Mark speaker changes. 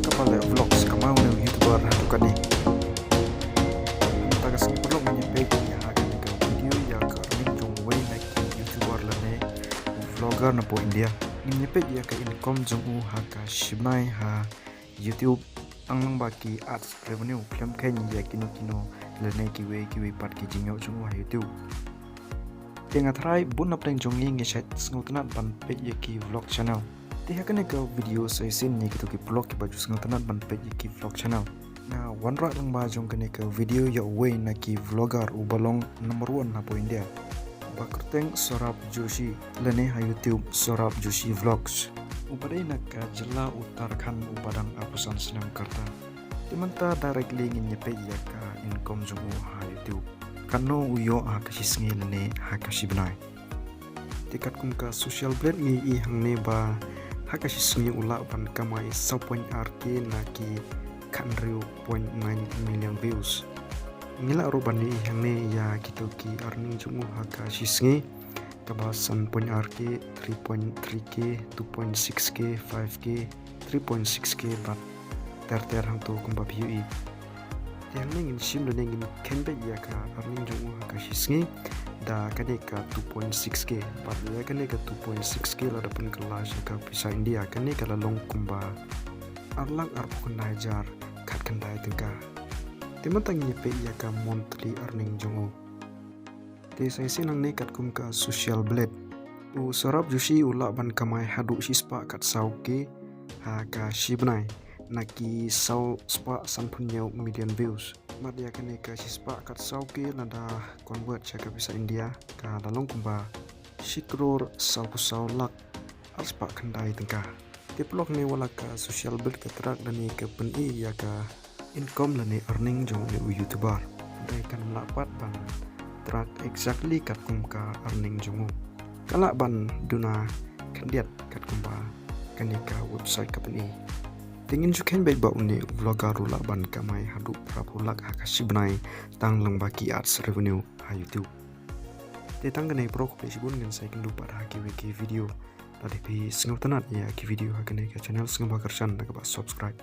Speaker 1: kapal vlogs kamau ng YouTuber tukan ni. Tagas ni perlu menyebut ya akan ke video ya ke link jong way like YouTuber lane vlogger na po India. Menyebut ya ke income jong haka shimai ha YouTube ang baki ads revenue film kan ya kino lane kiwe part ki jingyo jong YouTube. Dengan try bun apa yang jongi ngeset sengotanat ban page ki vlog channel. Tiha kena ke video saya sin ni gitu ki vlog ki baju sengotanat ban page ki vlog channel. Nah, one right lang ba jong kena ke video ya way na ki vlogger ubalong number 1 na po India. Bakrteng Sorab Joshi lene ha YouTube Sorab Joshi Vlogs. Upadai na ka jela utarkan upadang apusan senam karta. Timanta directly ngin nyepe ya ka income jong ha YouTube. Kano uyo akasis ngilene hakasibnai. Tikat kum ka social blade ngi I hang ne ba hakasis ngi ula ban kamai 0.rk naki kanriu 0.9 million views. Ngila roban ni hang ne ya gitu ki earning jumu hakasis ngi kabasan 0.rk 3.3k 2.6k 5k 3.6k bat ter hang tu kumba view yang ingin sim dan ingin kembe ya ka earning jong ka shisngi da kade ka 2.6k par ya kane ka 2.6k la dapat kelas ka pisa India kane kala long kumba arlang arpun najar kat kendai tengka timantang ni pe ya ka monthly earning jong te sai sinang ne kat kum ka social blade u Sorab Joshi ula ban kamai hadu sispa kat sauke ha ka shibnai naki sau spa sanpunya million views mat dia kene ka sispa kat sau ke nada convert caka bisa India ka lalong kumba shikror sau lak arspa kendai tengka tiplok ne wala ka social bid ka track dan ni ke peni ya ka income lani earning jong ni YouTuber dai kan lapat ban track exactly kat kum ka earning jongu kala ban duna kandiat kat kumba kanika website kapeni Tingin suken baik bau ni vlogger rula ban kamai hadu prapulak hakasibnai tang lang baki ads revenue ha YouTube. Tetang kenai pro ko pesibun ngan sai kendu pada haki video. Tadi pi sengau tenat ya ki video hakane ka channel sengau bakarsan nak subscribe.